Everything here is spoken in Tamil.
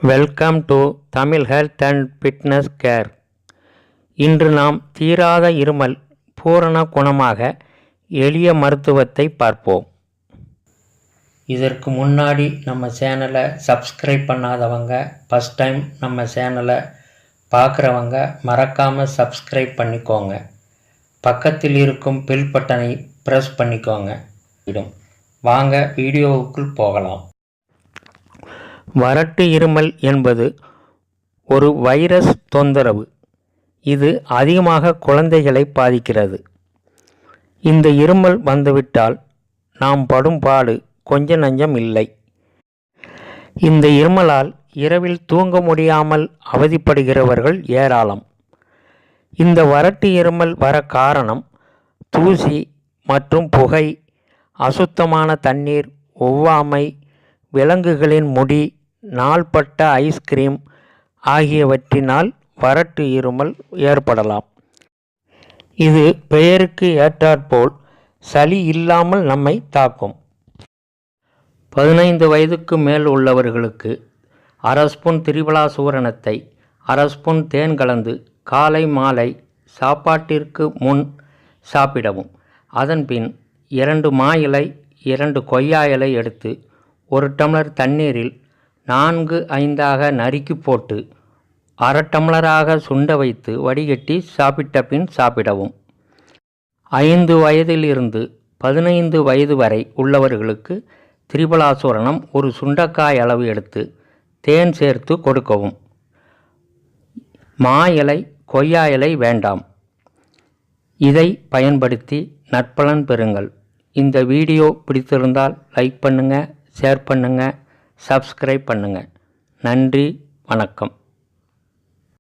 Welcome to Tamil health and fitness care. இன்று நாம் தீராத இருமல் பூரண குணமாக எளிய மருத்துவத்தை பார்ப்போம். இதற்கு முன்னாடி நம்ம சேனலை சப்ஸ்கிரைப் பண்ணாதவங்க, ஃபஸ்ட் டைம் நம்ம சேனலை பார்க்குறவங்க மறக்காமல் சப்ஸ்கிரைப் பண்ணிக்கோங்க. பக்கத்தில் இருக்கும் பெல் பட்டனை ப்ரெஸ் பண்ணிக்கோங்க. வாங்க வீடியோவுக்குள் போகலாம். வறட்டு இருமல் என்பது ஒரு வைரஸ் தொந்தரவு. இது அதிகமாக குழந்தைகளை பாதிக்கிறது. இந்த இருமல் வந்துவிட்டால் நாம் படும் பாடு கொஞ்ச நஞ்சம் இல்லை. இந்த இருமலால் இரவில் தூங்க முடியாமல் அவதிப்படுகிறவர்கள் ஏராளம். இந்த வறட்டு இருமல் வர காரணம் தூசி மற்றும் புகை, அசுத்தமான தண்ணீர், ஒவ்வாமை, விலங்குகளின் முடி, நாள்பட்ட ஐஸ்கிரீம் ஆகியவற்றினால் வறட்டு இருமல் ஏற்படலாம். இது பெயருக்கு ஏற்றாற்போல் சளி இல்லாமல் நம்மை தாக்கும். 15 வயதுக்கு மேல் உள்ளவர்களுக்கு அரை ஸ்பூன் திரிபலா சூரணத்தை 1/2 ஸ்பூன் தேன் கலந்து காலை மாலை சாப்பாட்டிற்கு முன் சாப்பிடவும். அதன்பின் 2 மா இலை, 2 கொய்யா இலை எடுத்து 1 டம்ளர் தண்ணீரில் 4-5 நறுக்கி போட்டு 1/2 டம்ளராக சுண்ட வைத்து வடிகட்டி சாப்பிட்ட பின் சாப்பிடவும். 5 வயதிலிருந்து 15 வயது வரை உள்ளவர்களுக்கு திரிபலா சூரணம் 1 சுண்டைக்காய் அளவு எடுத்து தேன் சேர்த்து கொடுக்கவும். மா இலை, கொய்யா இலை வேண்டாம். இதை பயன்படுத்தி நற்பலன் பெறுங்கள். இந்த வீடியோ பிடித்திருந்தால் லைக் பண்ணுங்கள், ஷேர் பண்ணுங்கள், சப்ஸ்கிரைப் பண்ணுங்கள். நன்றி, வணக்கம்.